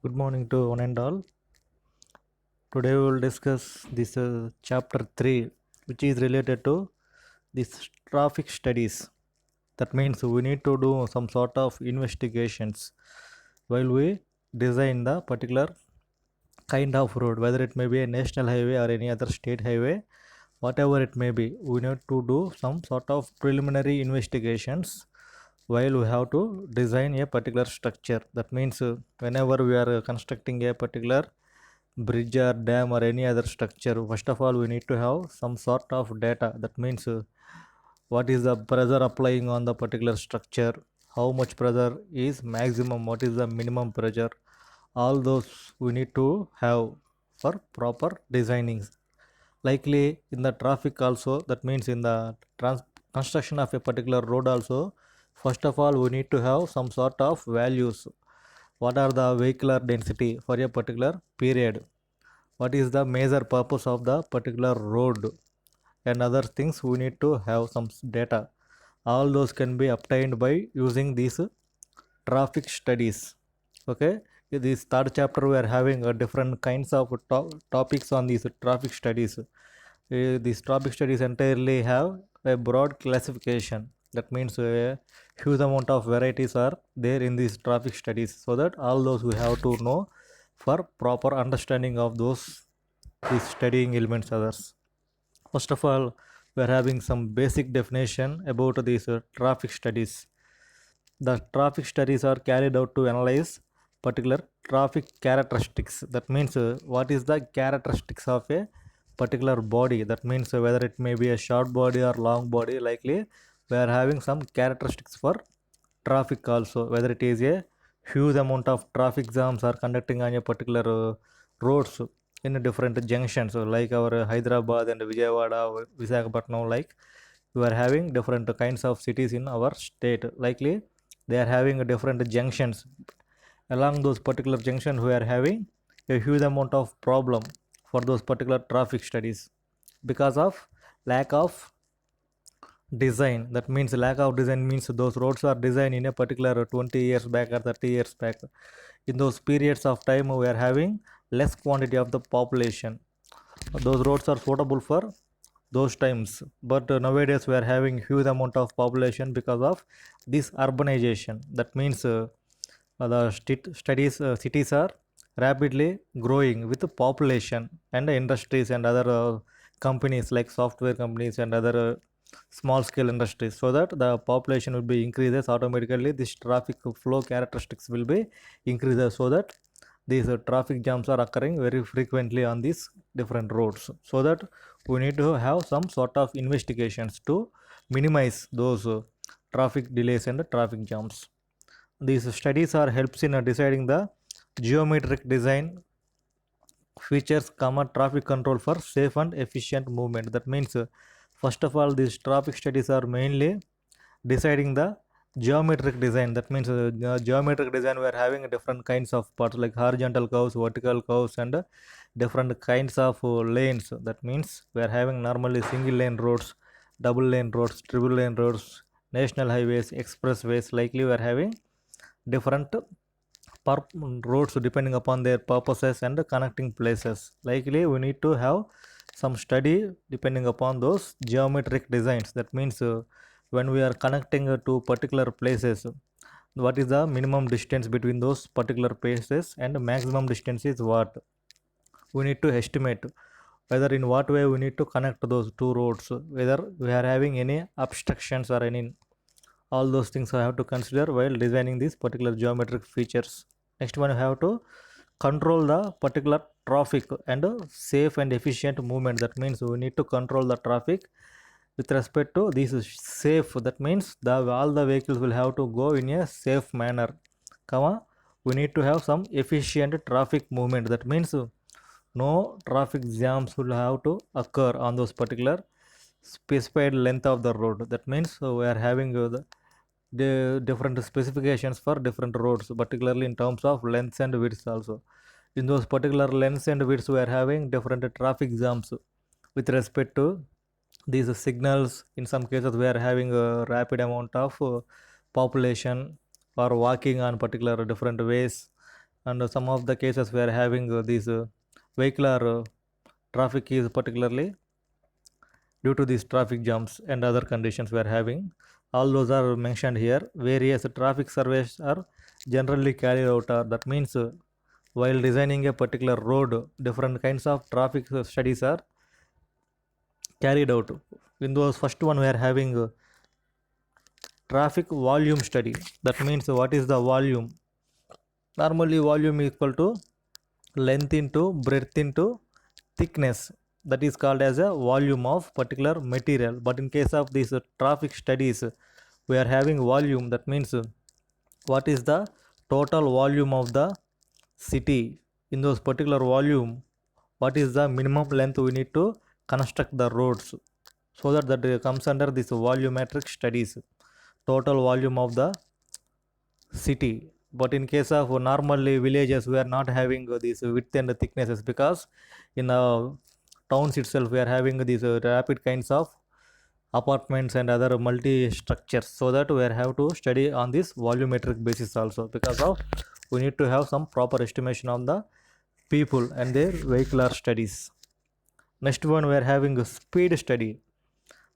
Good morning to one and all. Today we will discuss this chapter 3, which is related to this traffic studies. That means we need to do some sort of investigations while we design the particular kind of road, whether it may be a national highway or any other state highway, whatever it may be. We need to do some sort of preliminary investigations while we have to design a particular structure. That means whenever we are constructing a particular bridge or dam or any other structure, first of all we need to have some sort of data. That means what is the pressure applying on the particular structure, how much pressure is maximum, what is the minimum pressure, all those we need to have for proper designing. Likely in the traffic also, that means in the construction of a particular road also, first of all we need to have some sort of values. What are the vehicular density for a particular period, what is the major purpose of the particular road, and other things we need to have some data. All those can be obtained by using these traffic studies. Okay, in this third chapter we are having different kinds of topics on these traffic studies. These traffic studies entirely have a broad classification. That means a huge amount of varieties are there in these traffic studies, so that all those we have to know for proper understanding of these studying elements others. First of all, we are having some basic definition about these traffic studies. The traffic studies are carried out to analyze particular traffic characteristics. That means what is the characteristics of a particular body. That means whether it may be a short body or long body. Likely we are having some characteristics for traffic also, whether it is a huge amount of traffic jams are conducting on a particular roads in different junctions, so like our Hyderabad and Vijayawada, Visakhapatnam. Like we are having different kinds of cities in our state. Likely they are having different junctions. Along those particular junctions we are having a huge amount of problem for those particular traffic studies because of lack of design. That means lack of design means those roads are designed in a particular 20 years back or 30 years back. In those periods of time we are having less quantity of the population. Those roads are suitable for those times, but nowadays we are having huge amount of population because of this urbanization. That means the studies cities are rapidly growing with the population and industries and other companies like software companies and other small scale industries, so that the population will be increases automatically. This traffic flow characteristics will be increases, so that these traffic jams are occurring very frequently on these different roads, so that we need to have some sort of investigations to minimize those traffic delays and traffic jams. These studies are helps in deciding the geometric design features, traffic control for safe and efficient movement. That means first of all these traffic studies are mainly deciding the geometric design. That means geometric design we are having different kinds of parts like horizontal curves, vertical curves, and different kinds of lanes. That means we are having normally single lane roads, double lane roads, triple lane roads, national highways, expressways. Likely we are having different roads depending upon their purposes and connecting places. Likely we need to have some study depending upon those geometric designs. That means when we are connecting to particular places, what is the minimum distance between those particular places and maximum distance is what we need to estimate, whether in what way we need to connect those two roads, whether we are having any obstructions or any. All those things I have to consider while designing these particular geometric features. Next one, I have to control the particular traffic and safe and efficient movement. That means we need to control the traffic with respect to this is safe. That means the all the vehicles will have to go in a safe manner, comma, we need to have some efficient traffic movement. That means no traffic jams will have to occur on those particular specified length of the road. That means we are having the different specifications for different roads, particularly in terms of lengths and widths also. In those particular lengths and widths we are having different traffic jams with respect to these signals. In some cases we are having a rapid amount of population or walking on particular different ways, and some of the cases we are having these vehicular traffic is particularly due to these traffic jams and other conditions we are having. All those are mentioned here. Various traffic surveys are generally carried out. That means while designing a particular road, different kinds of traffic studies are carried out. In those first one we are having traffic volume study. That means what is the volume? Normally volume is equal to length into breadth into thickness. That is called as a volume of particular material. But in case of these traffic studies, we are having volume. That means what is the total volume of the city. In those particular volume, what is the minimum length we need to construct the roads, so that comes under this volumetric studies, total volume of the city. But in case of normally villages, we are not having this width and thicknesses, because in towns itself we are having these rapid kinds of apartments and other multi structures, so that we have to study on this volumetric basis also, because of we need to have some proper estimation on the people and their vehicular studies. Next one we are having a speed study.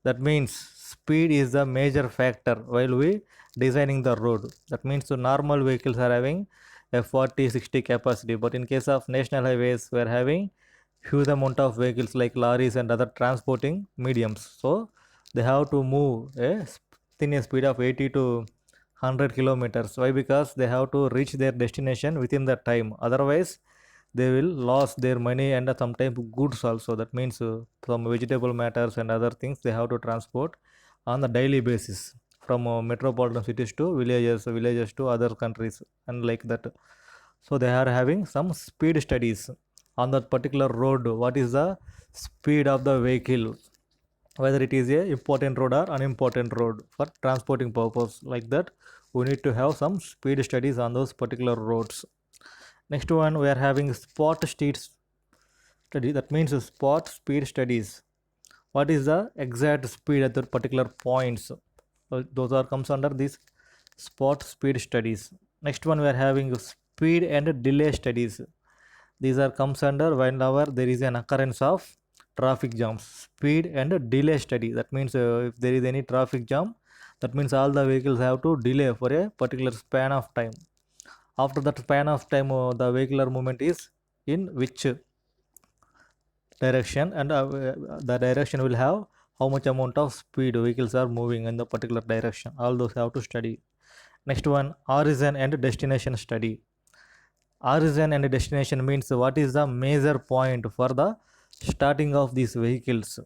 That means speed is the major factor while we designing the road. That means the normal vehicles are having a 40-60 capacity, but in case of national highways we are having huge amount of vehicles like lorries and other transporting mediums. So they have to move within a speed of 80 to 100 kilometers. Why? Because they have to reach their destination within that time. Otherwise they will lose their money and sometimes goods also. That means some vegetable matters and other things they have to transport on the daily basis from metropolitan cities to villages to other countries and like that. So they are having some speed studies on that particular road. What is the speed of the vehicle, whether it is a important road or unimportant road for transporting purpose, like that we need to have some speed studies on those particular roads. Next one we are having spot speed study. That means spot speed studies. What is the exact speed at the particular points? Those are comes under these spot speed studies. Next one we are having speed and delay studies. These are comes under whenever there is an occurrence of traffic jams. Speed and delay study. That means if there is any traffic jam, that means all the vehicles have to delay for a particular span of time. After that span of time, the vehicular movement is in which direction, and the direction will have how much amount of speed vehicles are moving in the particular direction. All those have to study. Next one, origin and destination study. Origin and destination means what is the major point for the starting of these vehicles.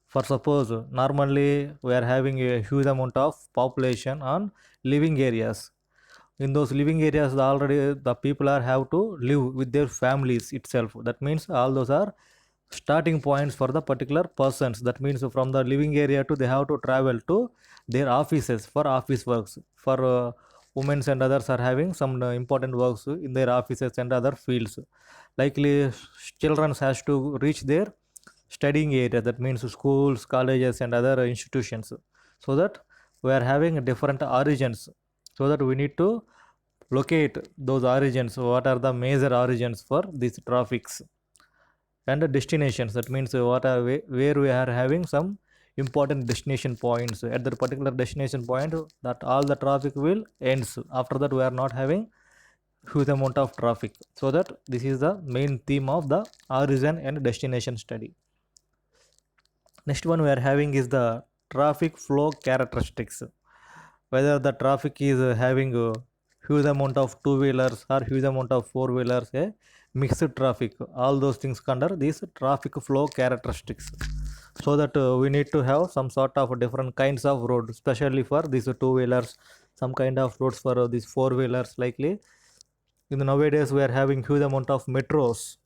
For suppose normally we are having a huge amount of population on living areas. In those living areas already the people are have to live with their families itself. That means all those are starting points for the particular persons. That means from the living area to they have to travel to their offices for office works. For women and others are having some important works in their offices and other fields. Likely children has to reach their studying area. That means schools, colleges and other institutions. So that we are having different origins, so that we need to locate those origins. What are the major origins for these traffics? And the destinations, that means what are where we are having some important destination points. At that particular destination point, that all the traffic will ends. After that we are not having huge amount of traffic. So that this is the main theme of the origin and destination study. Next one we are having is the traffic flow characteristics. Whether the traffic is having a huge amount of two wheelers or huge amount of four wheelers, a mixed traffic, all those things under these traffic flow characteristics. So that we need to have some sort of different kinds of road, especially for these two wheelers, some kind of roads for these four wheelers. Likely in the nowadays we are having huge amount of metros.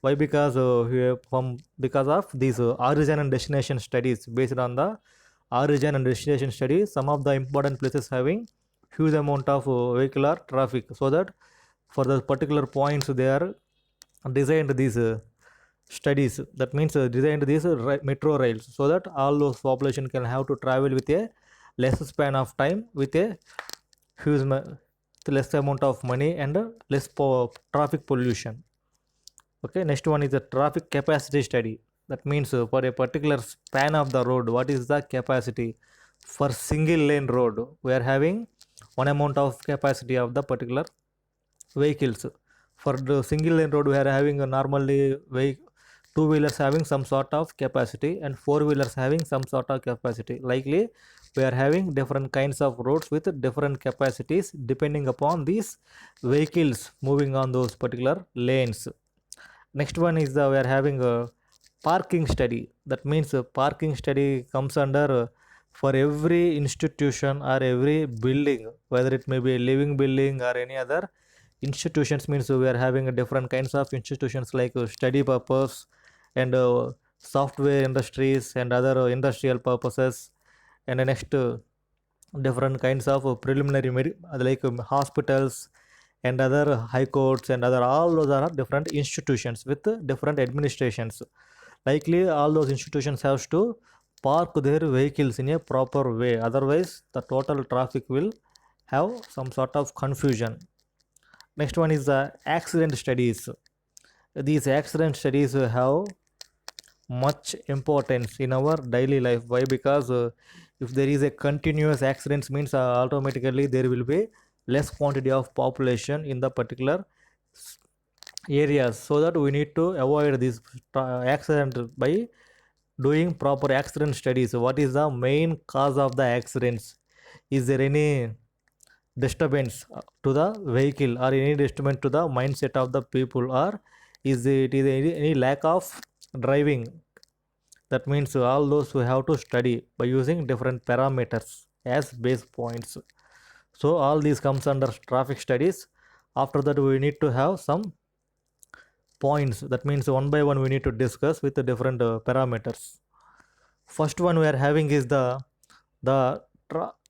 Why? Because because of these origin and destination studies. Based on the origin and destination studies, some of the important places having huge amount of vehicular traffic, so that for the particular points they are designed these studies. That means designed these metro rails, so that all those population can have to travel with a less span of time with a huge less amount of money and less traffic pollution. Okay, next one is the traffic capacity study. That means for a particular span of the road, what is the capacity? For single lane road, we are having one amount of capacity of the particular vehicles. For the single lane road, we are having a normally two wheelers having some sort of capacity and four wheelers having some sort of capacity. Likely, we are having different kinds of roads with different capacities depending upon these vehicles moving on those particular lanes. Next one is we are having a parking study. That means parking study comes under for every institution or every building, whether it may be a living building or any other institutions. Means we are having a different kinds of institutions like study purpose and software industries and other industrial purposes. And the next different kinds of preliminary like hospitals and other high courts and other, all those are different institutions with different administrations. Likely all those institutions have to park their vehicles in a proper way, otherwise the total traffic will have some sort of confusion. Next one is the accident studies. These accident studies have much importance in our daily life. Why? Because if there is a continuous accidents means automatically there will be less quantity of population in the particular areas, so that we need to avoid this accident by doing proper accident studies. What is the main cause of the accidents? Is there any disturbance to the vehicle or any disturbance to the mindset of the people, or is it is any lack of driving? That means all those who have to study by using different parameters as base points. So all these comes under traffic studies. After that we need to have some points. That means one by one we need to discuss with the different parameters. First one we are having is the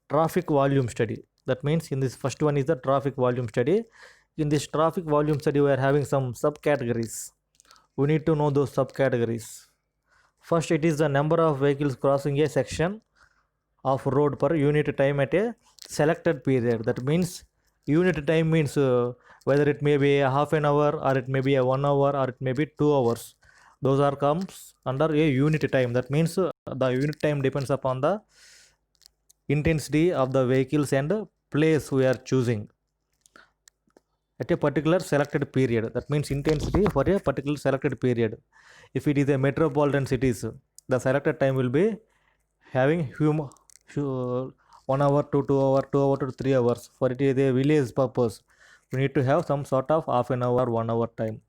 traffic volume study. That means in this first one is the traffic volume study. In this traffic volume study we are having some subcategories. We need to know those subcategories. First, it is the number of vehicles crossing a section of road per unit time at a selected period. That means unit time means whether it may be a half an hour or it may be a 1 hour or it may be 2 hours. Those are comes under a unit time. That means the unit time depends upon the intensity of the vehicles and place we are choosing at a particular selected period. That means intensity for a particular selected period. If it is a metropolitan cities, the selected time will be having 1 hour to 2 hour, 2 hour to 3 hours. For it is a village purpose, we need to have some sort of half an hour, 1 hour time.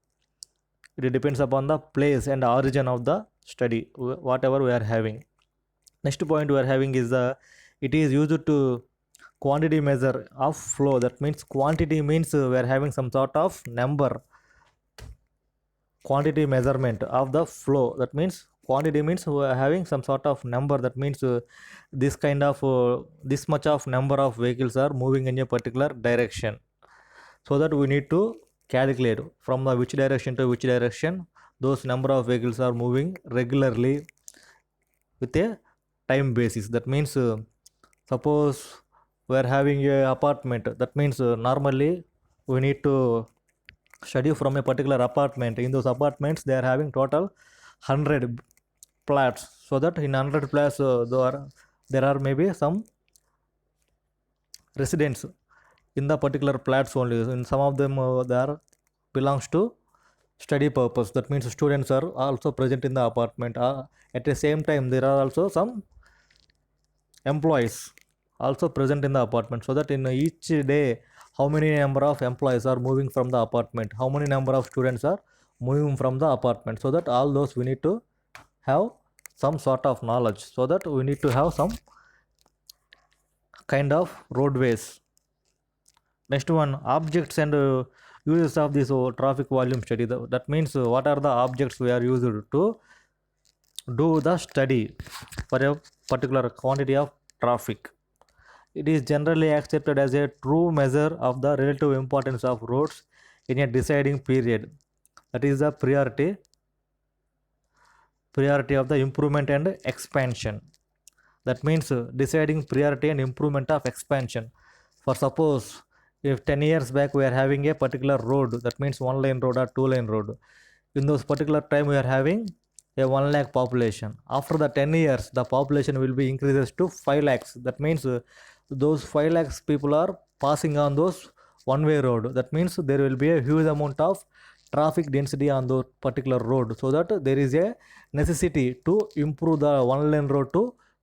It depends upon the place and origin of the study, whatever we are having. Next point we are having is it is used to quantity measure of flow. That means quantity means we are having some sort of number, quantity measurement of the flow. That means quantity means we are having some sort of number. That means this kind of this much of number of vehicles are moving in a particular direction, so that we need to calculate from the which direction to which direction those number of vehicles are moving regularly with a time basis. That means suppose we are having a apartment. That means normally we need to study from a particular apartment. In those apartments they are having total 100 flats, so that in 100 flats there are maybe some residents in the particular flats only. In some of them they are belongs to study purpose. That means students are also present in the apartment. At the same time there are also some employees also present in the apartment, so that in each day how many number of employees are moving from the apartment, how many number of students are moving from the apartment, so that all those we need to have some sort of knowledge, so that we need to have some kind of roadways. Next one, objects and uses of this traffic volume study. That means what are the objects we are used to do the study for a particular quantity of traffic. It is generally accepted as a true measure of the relative importance of roads in a deciding period. That is the priority of the improvement and expansion. That means deciding priority and improvement of expansion. For suppose if 10 years back we are having a particular road, that means one lane road or two lane road, in those particular time we are having a 1 lakh population. After the 10 years the population will be increases to 5 lakhs. That means those 5 lakhs people are passing on those one way road. That means there will be a huge amount of traffic density on the particular road, so that there is a necessity to improve the one lane road to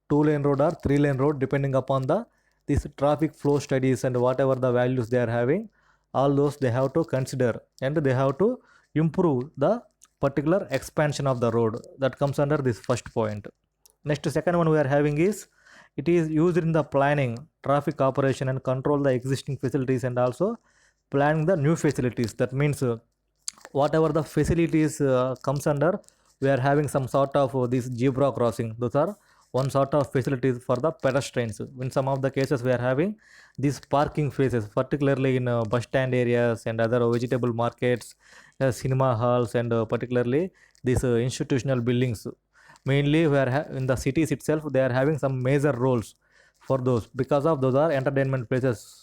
two lane road or three lane road, depending upon the these traffic flow studies and whatever the values they are having. All those they have to consider, and they have to improve the particular expansion of the road. That comes under this first point. Next, second one we are having is, it is used in the planning traffic operation and control the existing facilities, and also planning the new facilities. That means whatever the facilities comes under, we are having some sort of this zebra crossing. Those are one sort of facilities for the pedestrians. In some of the cases we are having these parking spaces, particularly in bus stand areas and other vegetable markets, cinema halls, and particularly these institutional buildings. Mainly we are in the cities itself, they are having some major roles for those, because of those are entertainment places.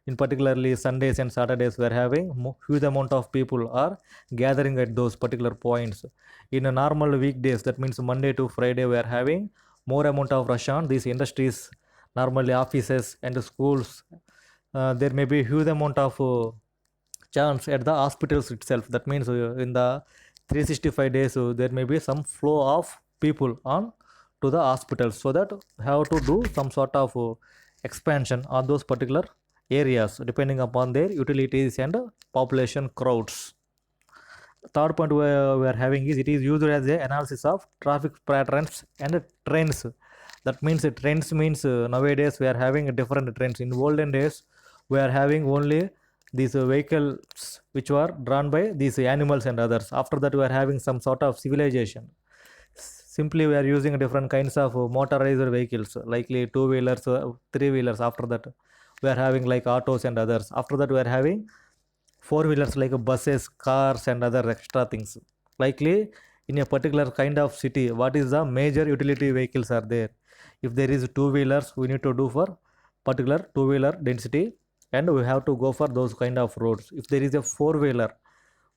In particularly Sundays and Saturdays we are having huge amount of people are gathering at those particular points. In a normal weekdays, that means Monday to Friday, we are having more amount of rush on these industries, normally offices and schools. There may be huge amount of chance at the hospitals itself. That means in the 365 days there may be some flow of people on to the hospitals, so that have to do some sort of expansion on those particular areas depending upon their utilities and population crowds. Third point we are having is, it is used as a analysis of traffic patterns and trends. That means trends means nowadays we are having different trends. In olden days we are having only these vehicles which were drawn by these animals and others. After that we are having some sort of civilization. Simply we are using different kinds of motorized vehicles, likely two wheelers, three wheelers. After that we are having like autos and others. After that we are having four wheelers like buses, cars, and other extra things. Likely in a particular kind of city, what is the major utility vehicles are there? If there is two wheelers, we need to do for particular two wheeler density, and we have to go for those kind of roads. If there is a four wheeler,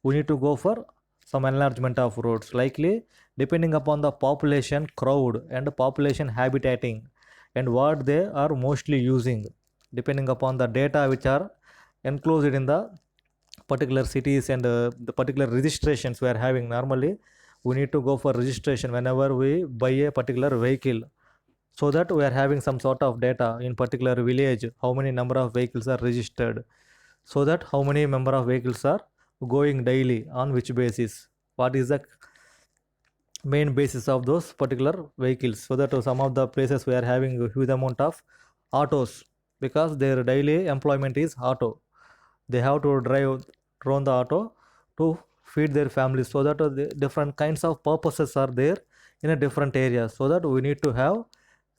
we need to go for some enlargement of roads. Likely depending upon the population crowd and population habitating and what they are mostly using, depending upon the data which are enclosed in the particular cities and the particular registrations we are having. Normally we need to go for registration whenever we buy a particular vehicle, so that we are having some sort of data in particular village, how many number of vehicles are registered, so that how many number of vehicles are going daily, on which basis, what is the main basis of those particular vehicles. So that some of the places we are having a huge amount of autos, because their daily employment is auto. They have to drive run the auto to feed their families, so that the different kinds of purposes are there in a different area. So that we need to have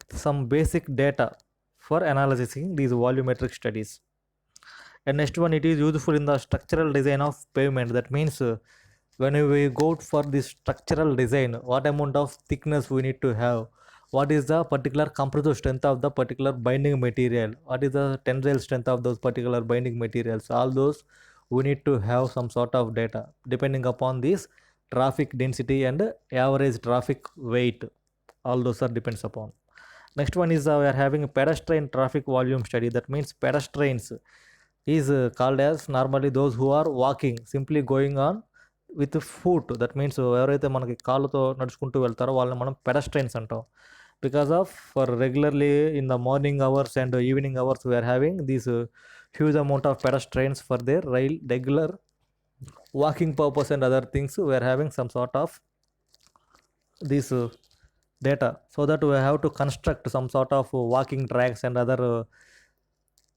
some basic data for analyzing these volumetric studies. And next one, it is useful in the structural design of pavement. That means when we go for this structural design, what amount of thickness we need to have, what is the particular compressive strength of the particular binding material, what is the tensile strength of those particular binding materials, all those we need to have some sort of data depending upon this traffic density and average traffic weight. All those are depends upon. Next one is we are having a pedestrian traffic volume study. That means pedestrians is called as normally those who are walking, simply going on with foot. That means ఎవరైతే మనకి కాళ్ళతో నడుచుకుంటూ వెళ్తారో వాళ్ళని మనం pedestrians అంటాం. Because of for regularly in the morning hours and evening hours we are having these huge amount of pedestrians for their regular walking purpose and other things. We are having some sort of this data, so that we have to construct some sort of walking tracks and other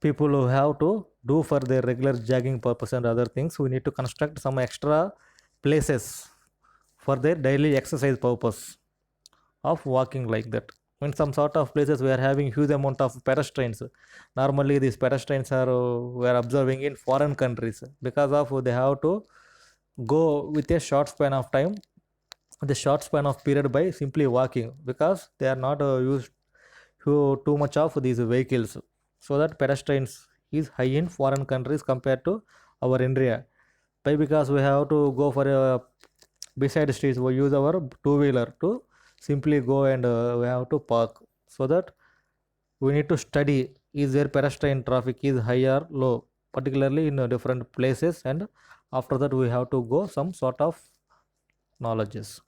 people who have to do for their regular jogging purpose and other things. We need to construct some extra places for their daily exercise purpose of walking like that. In some sort of places we are having huge amount of pedestrians. Normally these pedestrians are we are observing in foreign countries, because of they have to go with a short span of time, the short span of period, by simply walking, because they are not used too much of these vehicles. So that pedestrians is high in foreign countries compared to our India. Why? Because we have to go for a beside streets, we use our two-wheeler to simply go, and we have to park, so that we need to study is there pedestrian traffic is high or low, particularly in different places, and after that we have to go some sort of knowledges.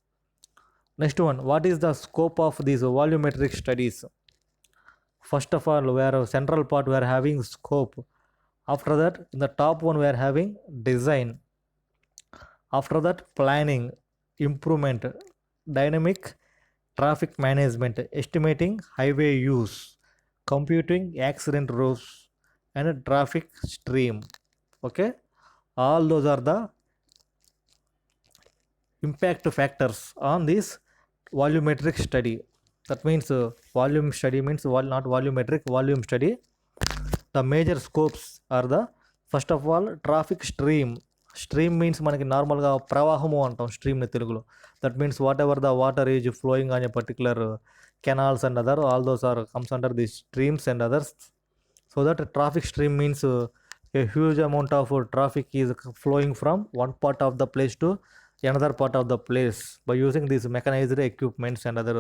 Next one, what is the scope of these volumetric studies? First of all, we are central part, we are having scope. After that, in the top one, we are having design. After that, planning, improvement, dynamic traffic management, estimating highway use, computing accident routes, and a traffic stream. Okay, all those are the impact factors on this volumetric study. That means volume study means not volumetric, volume study. The major scopes are the first of all traffic stream. Stream means మనకి నార్మల్గా ప్రవాహము అంటాం స్ట్రీమ్ని తెలుగులో. That means whatever the water is flowing on a particular canals and other all those are comes under the streams and others. So that traffic stream means a huge amount of traffic is flowing from one part of the place to another part of the place by using these mechanized equipments and other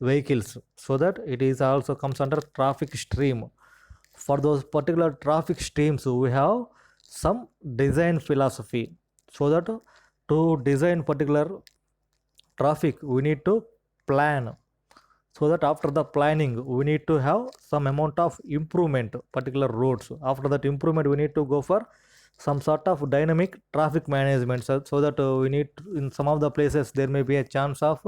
vehicles, so that it is also comes under traffic stream. For those particular traffic streams, we have some design philosophy, so that to design particular traffic we need to plan, so that after the planning we need to have some amount of improvement particular roads. After that improvement we need to go for some sort of dynamic traffic management, so that we need in some of the places there may be a chance of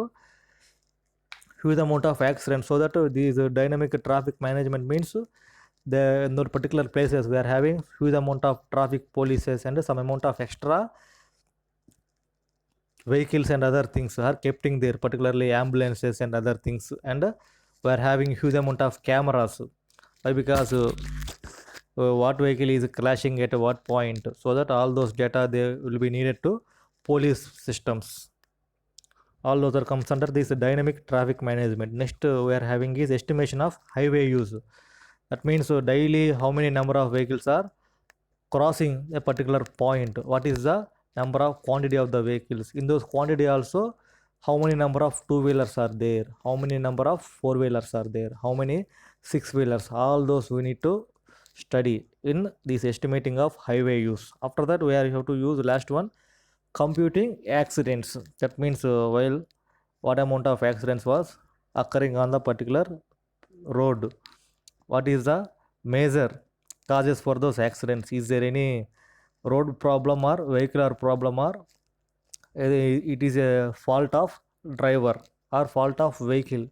huge amount of accidents, so that these dynamic traffic management means the in those particular places we are having huge amount of traffic polices and some amount of extra vehicles and other things are kept in there, particularly ambulances and other things, and we are having huge amount of cameras. Why? Because what vehicle is crashing at what point, so that all those data they will be needed to police systems. All those are comes under this dynamic traffic management. Next we are having is estimation of highway use. That means daily how many number of vehicles are crossing a particular point, what is the number of quantity of the vehicles, in those quantity also how many number of two-wheelers are there, how many number of four-wheelers are there, how many six-wheelers, all those we need to study in this estimating of highway use. After that we are have to use last one, computing accidents. That means while what amount of accidents was occurring on the particular road, what is the major causes for those accidents, is there any road problem or vehicular problem, or it is a fault of driver or fault of vehicle,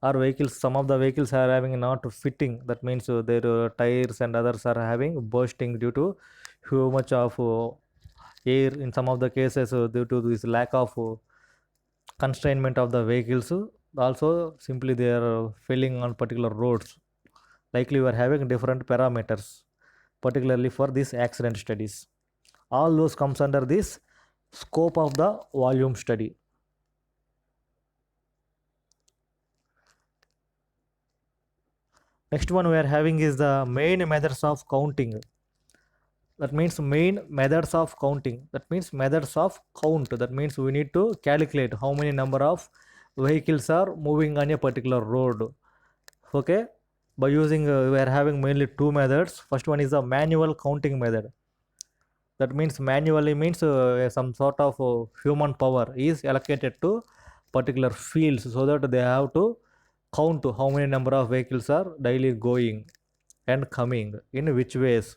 or vehicles, some of the vehicles are having not fitting. That means their tires and others are having bursting due to how much of air, in some of the cases due to this lack of constrainment of the vehicles, also simply they are failing on particular roads. Likely we are having different parameters particularly for these accident studies. All those comes under this scope of the volume study. Next one we are having is the main methods of counting. That means main methods of counting, that means methods of count. That means we need to calculate how many number of vehicles are moving on a particular road. Okay, by using we are having mainly two methods. First one is the manual counting method. That means manually means some sort of human power is allocated to particular fields, so that they have to count how many number of vehicles are daily going and coming in which ways.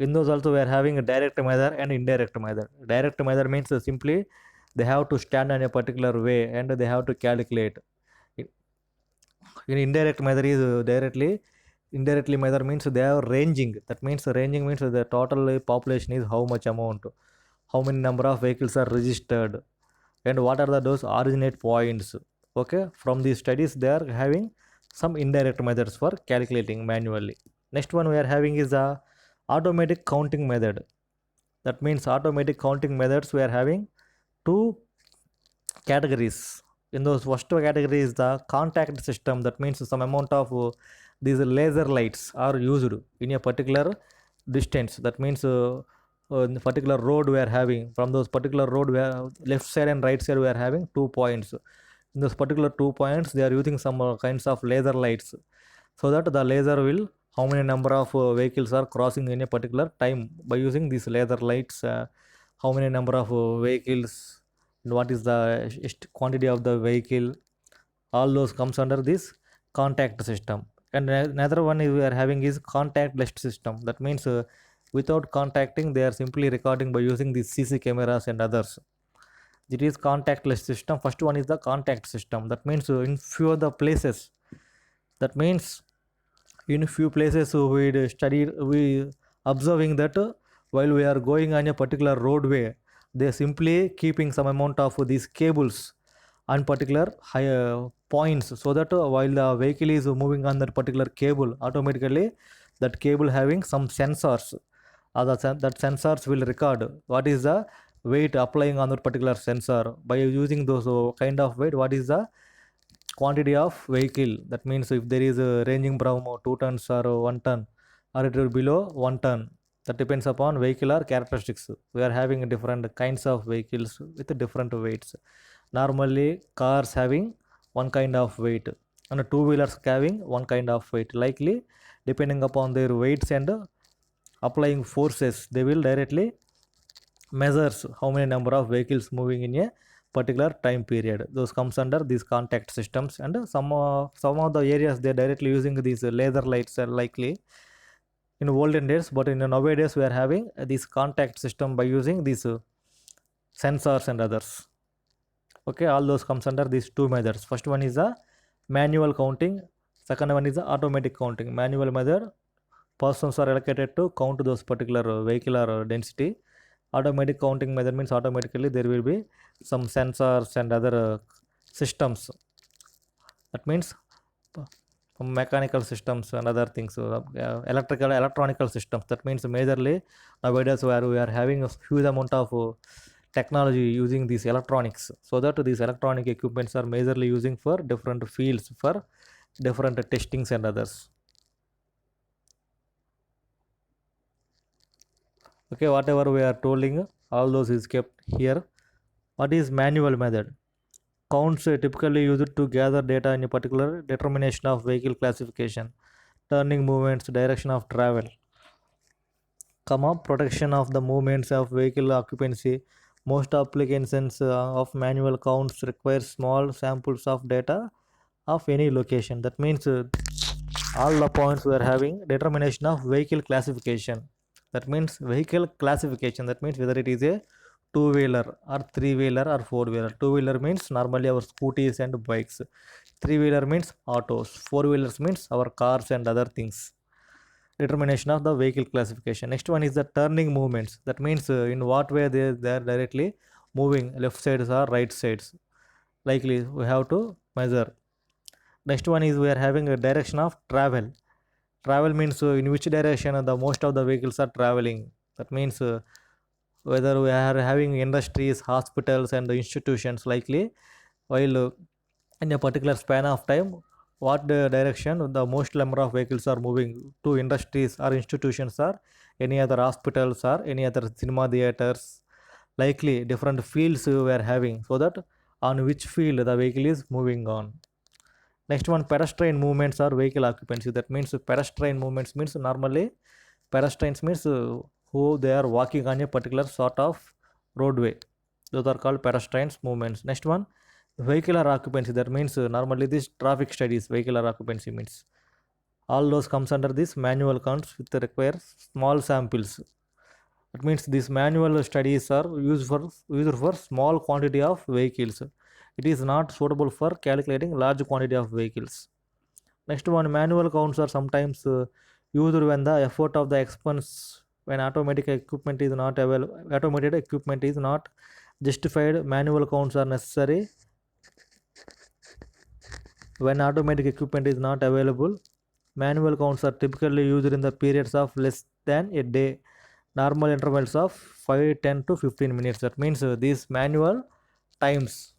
In those also we are having a direct method and indirect method. Direct method means simply they have to stand in a particular way and they have to calculate. In indirect method is indirectly method means they are ranging. That means ranging means the total population is how much amount, how many number of vehicles are registered, and what are those originate points. Okay, from these studies they are having some indirect methods for calculating manually. Next one we are having is the automatic counting method. That means automatic counting methods we are having two categories. In those first category is the contact system. That means some amount of these laser lights are used in a particular distance. That means in the particular road we are having, from those particular road we are left side and right side we are having 2 points. In those particular 2 points they are using some kinds of laser lights, so that the laser will how many number of vehicles are crossing in a particular time by using these laser lights, how many number of vehicles, what is the quantity of the vehicle, all those comes under this contact system. And another one is we are having is contactless system. That means without contacting they are simply recording by using these CC cameras and others. It is contactless system. First one is the contact system. That means in few of the places, that means in few places we studied, we observing that while we are going on a particular roadway, they are simply keeping some amount of these cables on particular high points, so that while the vehicle is moving on that particular cable, automatically that cable having some sensors, that sensors will record what is the weight applying on that particular sensor. By using those kind of weight, what is the quantity of vehicle. That means if there is a ranging from 2 tons or 1 ton, or it will below 1 ton, that depends upon vehicular characteristics. We are having different kinds of vehicles with different weights. Normally cars having one kind of weight and two wheelers having one kind of weight. Likely depending upon their weights and applying forces, they will directly measures how many number of vehicles moving in a particular time period. Those comes under these contact systems. And some of the areas they are directly using these laser lights are likely in olden days, but in nowadays we are having this contact system by using these sensors and others. Okay, all those comes under these two methods. First one is the manual counting, second one is the automatic counting. Manual method, persons are allocated to count those particular vehicular density. Automatic counting method means automatically there will be some sensors and other systems. That means mechanical systems and other things, electrical electronical systems. That means majorly nowadays where we are having a huge amount of technology using these electronics, so that these electronic equipments are majorly using for different fields, for different testings and others. Okay, whatever we are tolling, all those is kept here. What is manual method? Counts typically used to gather data in a particular determination of vehicle classification, turning movements, direction of travel, protection of the movements of vehicle occupancy. Most applications of manual counts require small samples of data of any location. That means all the points we are having determination of vehicle classification. That means vehicle classification, that means whether it is a two-wheeler or three-wheeler or four-wheeler. Two-wheeler means normally our scooters and bikes, three-wheeler means autos, four-wheelers means our cars and other things. Determination of the vehicle classification. Next one is the turning movements. That means in what way they are directly moving, left sides or right sides, likely we have to measure. Next one is we are having a direction of travel. Travel means in which direction the most of the vehicles are traveling. That means whether we are having industries, hospitals and the institutions, likely while in a particular span of time, what direction the most number of vehicles are moving to industries or institutions or any other hospitals or any other cinema theaters, likely different fields we are having, so that on which field the vehicle is moving on. Next one, pedestrian movements or vehicle occupancy. That means pedestrian movements means normally pedestrians means who they are walking on a particular sort of roadway. Those are called pedestrians movements. Next one, vehicular occupancy. That means normally this traffic studies, vehicular occupancy means all those comes under this manual counts with require small samples. That means these manual studies are used for small quantity of vehicles. It is not suitable for calculating large quantity of vehicles. Next one, manual counts are sometimes used when the effort of the expense, when automatic equipment is not available, automated equipment is not justified. Manual counts are necessary when automatic equipment is not available. Manual counts are typically used in the periods of less than a day, normal intervals of 5, 10 to 15 minutes. That means these manual times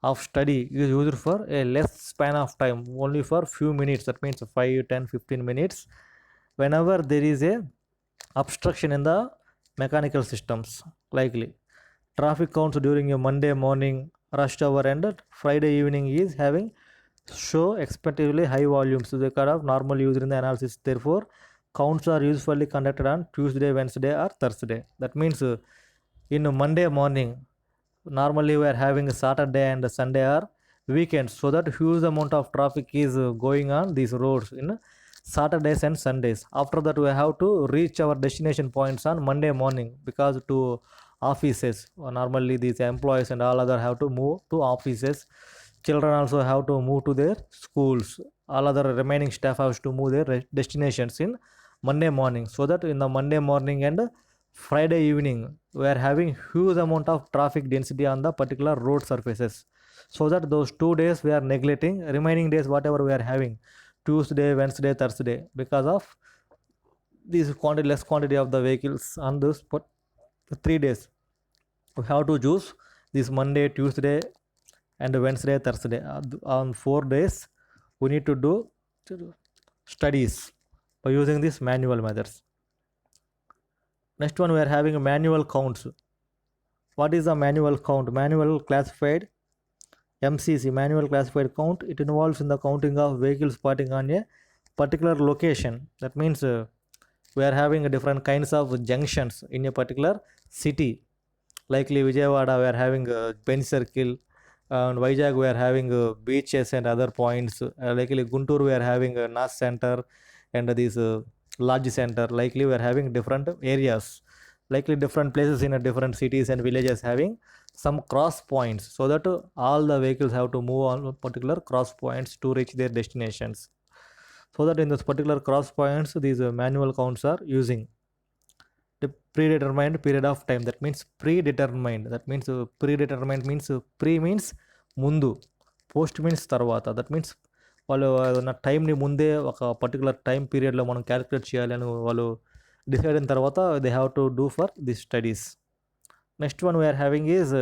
of study is used for a less span of time, only for few minutes, that means 5, 10, 15 minutes. Whenever there is a obstruction in the mechanical systems, likely traffic counts during a Monday morning rush hour and Friday evening is having show expectedly high volumes. So they kind of normal used in the analysis. Therefore, counts are usually conducted on Tuesday, Wednesday, or Thursday. That means in a Monday morning, normally we are having a Saturday and a Sunday or weekends, so that huge amount of traffic is going on these roads in Saturdays and Sundays. After that, we have to reach our destination points on Monday morning, because to offices, normally these employees and all other have to move to offices. Children also have to move to their schools. All other remaining staff has to move their destinations in Monday morning, so that in the Monday morning and Friday evening we are having huge amount of traffic density on the particular road surfaces, so that those 2 days we are neglecting. Remaining days whatever we are having, Tuesday, Wednesday, Thursday, because of this quantity, less quantity of the vehicles on those 3 days, we have to choose this Monday, Tuesday, and Wednesday, Thursday. On 4 days we need to do studies by using these manual methods. Next one, we are having manual counts. What is a manual count? Manual classified MCC, manual classified count. It involves in the counting of vehicles parking on a particular location. That means we are having different kinds of junctions in a particular city. Likely Vijayawada, we are having bench circle, and Vizag we are having beaches and other points. Likely Guntur we are having North Center and this large center. Likely we are having different areas, likely different places in different cities and villages having some cross points, so that all the vehicles have to move on particular cross points to reach their destinations. So that in this particular cross points, these manual counts are using the predetermined period of time. That means predetermined. That means predetermined means pre means mundu, post means తర్వాత. That means వాళ్ళు ఏదైనా టైంని ముందే ఒక particular time పీరియడ్లో మనం calculate చేయాలి అని వాళ్ళు డిసైడ్ అయిన తర్వాత they have to do for this studies. Next one we're having is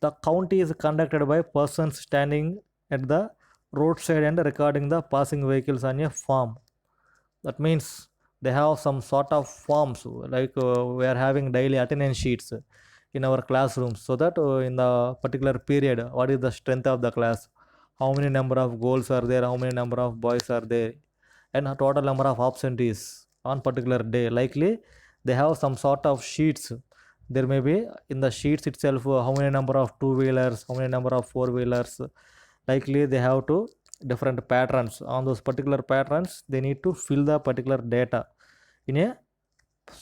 the count is conducted by persons standing at the road side and recording the passing vehicles on a form. That means they have some sort of forms, like we are having daily attendance sheets in our classrooms, so that in the particular period what is the strength of the class, how many number of goals are there, how many number of boys are there, and total number of absentees on particular day. Likely they have some sort of sheets. There may be in the sheets itself how many number of two wheelers, how many number of four wheelers. Likely they have to different patterns. On those particular patterns they need to fill the particular data in a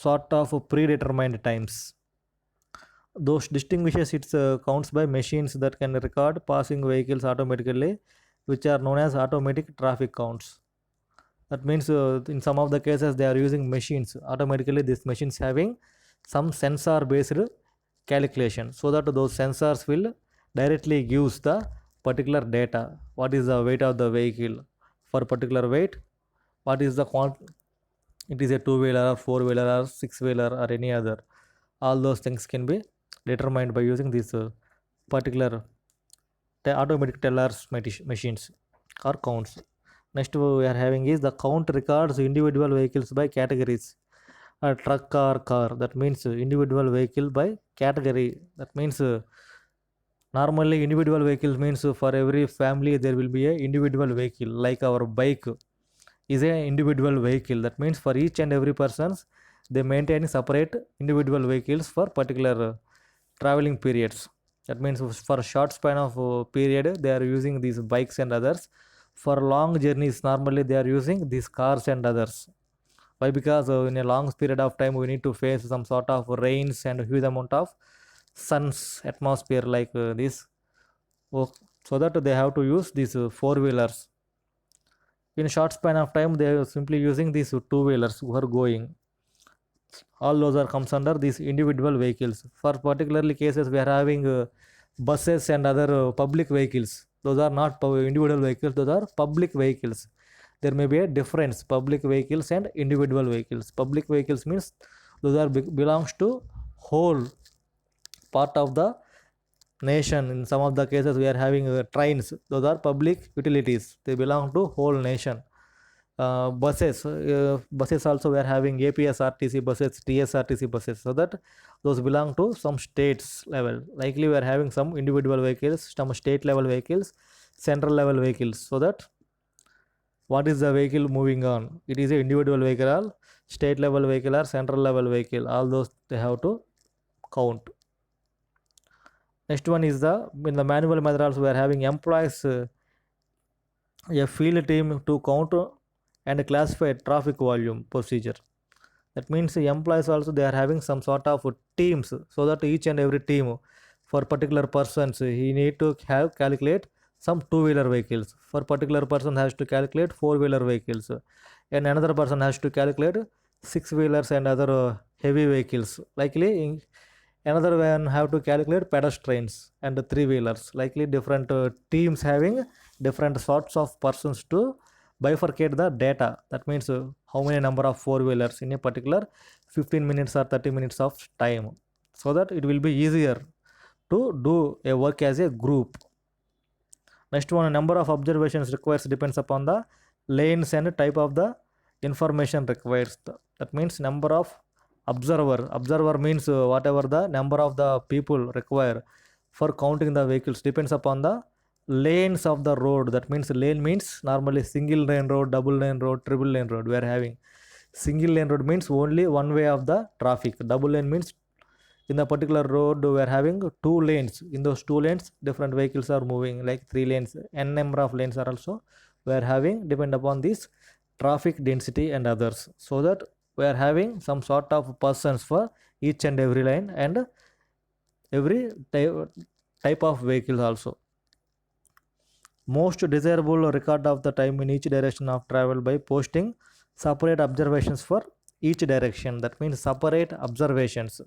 sort of predetermined times. Those distinguishes its counts by machines that can record passing vehicles automatically, which are known as automatic traffic counts. That means in some of the cases they are using machines automatically. These machines having some sensor based calculation, so that those sensors will directly gives the particular data. What is the weight of the vehicle for particular weight, what is the it is a two wheeler or four wheeler or six wheeler or any other. All those things can be determined by using these particular automatic tellers machines or counts. Next we are having is the count records individual vehicles by categories. A truck or car, that means individual vehicle by category. That means normally individual vehicles means for every family there will be a individual vehicle. Like our bike is a individual vehicle. That means for each and every persons they maintain separate individual vehicles for particular traveling periods. That means for a short span of period they are using these bikes and others. For long journeys normally they are using these cars and others. Why? Because in a long period of time we need to face some sort of rains and huge amount of sun's atmosphere like this. So that they have to use these four wheelers. In a short span of time they are simply using these two wheelers who are going. All those are comes under these individual vehicles. For particularly cases we are having buses and other public vehicles. Those are not individual vehicles, those are public vehicles. There may be a difference, public vehicles and individual vehicles. Public vehicles means those are belongs to whole part of the nation. In some of the cases we are having trains, those are public utilities, they belong to whole nation. Buses also we are having APSRTC buses, TSRTC buses, so that those belong to some states level. Likely we are having some individual vehicles, some state level vehicles, central level vehicles. So that what is the vehicle moving on, it is a individual vehicle or state level vehicle or central level vehicle, all those they have to count. Next one is the in the manual method also we are having employees a field team to count and classify traffic volume procedure. That means the employees also they are having some sort of teams, so that each and every team for particular persons he need to have calculate some two-wheeler vehicles, for particular person has to calculate four-wheeler vehicles, and another person has to calculate six-wheelers and other heavy vehicles. Likely another one have to calculate pedestrians and three-wheelers. Likely different teams having different sorts of persons to bifurcate the data. That means how many number of four wheelers in a particular 15 minutes or 30 minutes of time, so that it will be easier to do a work as a group. Next one, number of observations requires depends upon the lanes and type of the information requires. That means number of observer means whatever the number of the people require for counting the vehicles depends upon the lanes of the road. That means lane means normally single lane road, double lane road, triple lane road we are having. Single lane road means only one way of the traffic. Double lane means in the particular road we are having two lanes, in those two lanes different vehicles are moving, like three lanes, n number of lanes are also we are having depend upon this traffic density and others, so that we are having some sort of persons for each and every line and every type of vehicles also. Most desirable record of the time in each direction of travel by posting separate observations for each direction. That means separate observations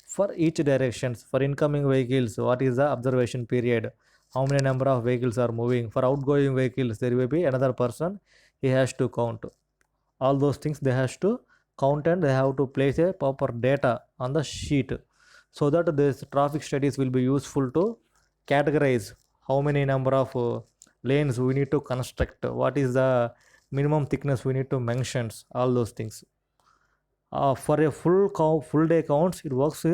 for each directions. For incoming vehicles what is the observation period, how many number of vehicles are moving. For outgoing vehicles there will be another person, he has to count all those things, they has to count and they have to place a proper data on the sheet, so that this traffic studies will be useful to categorize how many number of lanes we need to construct, what is the minimum thickness we need to mention, all those things. For a full day counts it works,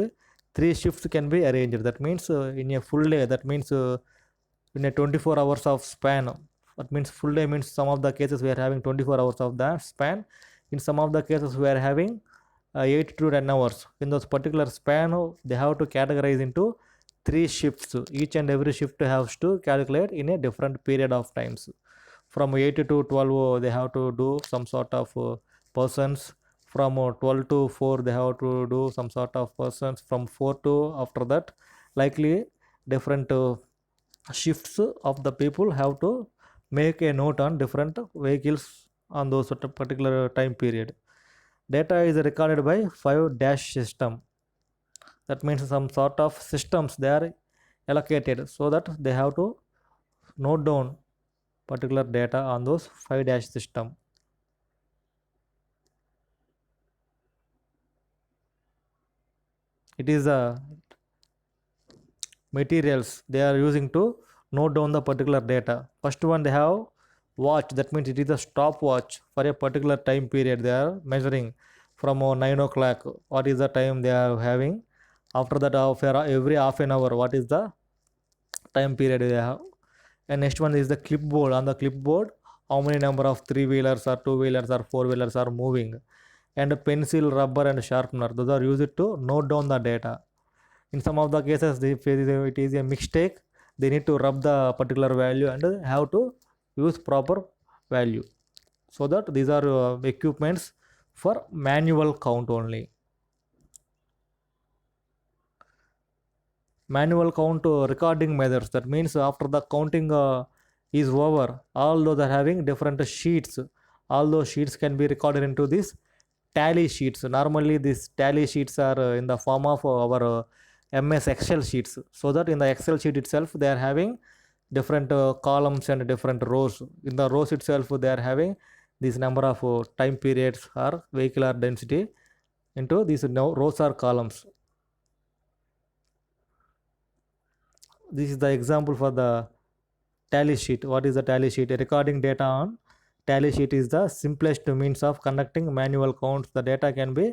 three shifts can be arranged. That means in a full day, that means in a 24 hours of span, that means full day means some of the cases we are having 24 hours of that span, in some of the cases we are having 8 to 10 hours. In those particular span they have to categorize into three shifts, each and every shift has to calculate in a different period of times. From 8 to 12 they have to do some sort of persons, from 12 to 4 they have to do some sort of persons, from 4 to after that likely different shifts of the people have to make a note on different vehicles on those particular time period. Data is recorded by 5 dash system. That means some sort of systems they are allocated, so that they have to note down particular data on those 5 dash system. It is a materials they are using to note down the particular data. First one they have watch, that means it is a stopwatch for a particular time period they are measuring from 9 o'clock what is the time they are having. After that every half an hour what is the time period they have. And next one is the clipboard. On the clipboard how many number of three wheelers or two wheelers or four wheelers are moving, and a pencil, rubber and sharpener, those are used to note down the data. In some of the cases if it is a mistake they need to rub the particular value and have to use proper value, so that these are equipments for manual count only. Manual count recording methods, that means after the counting is over, all those are having different sheets, all those sheets can be recorded into this tally sheets. Normally these tally sheets are in the form of our MS Excel sheets, so that in the Excel sheet itself they are having different columns and different rows. In the rows itself they are having this number of time periods or vehicular density into these rows or columns. This is the example for the tally sheet. What is the tally sheet? Recording data on tally sheet is the simplest means of conducting manual counts. The data can be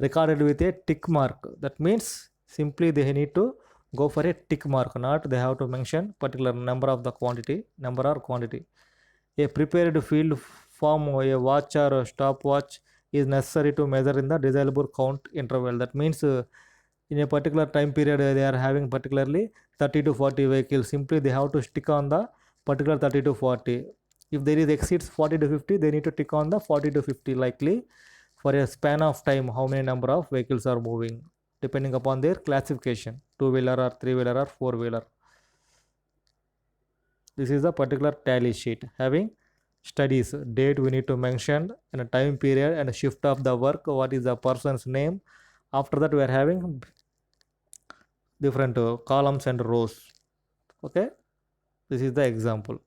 recorded with a tick mark. That means simply they need to go for a tick mark, not they have to mention particular number of the number or quantity. A prepared field form, a watch or a stopwatch is necessary to measure in the desirable count interval. That means in a particular time period they are having particularly 30 to 40 vehicles. Simply they have to stick on the particular 30 to 40. If there is exceeds 40 to 50, they need to tick on the 40 to 50 likely for a span of time how many number of vehicles are moving depending upon their classification, two-wheeler or three-wheeler or four-wheeler. This is a particular tally sheet having studies, date we need to mention, and a time period and a shift of the work, what is the person's name. After that we are having different columns and rows. Okay, this is the example.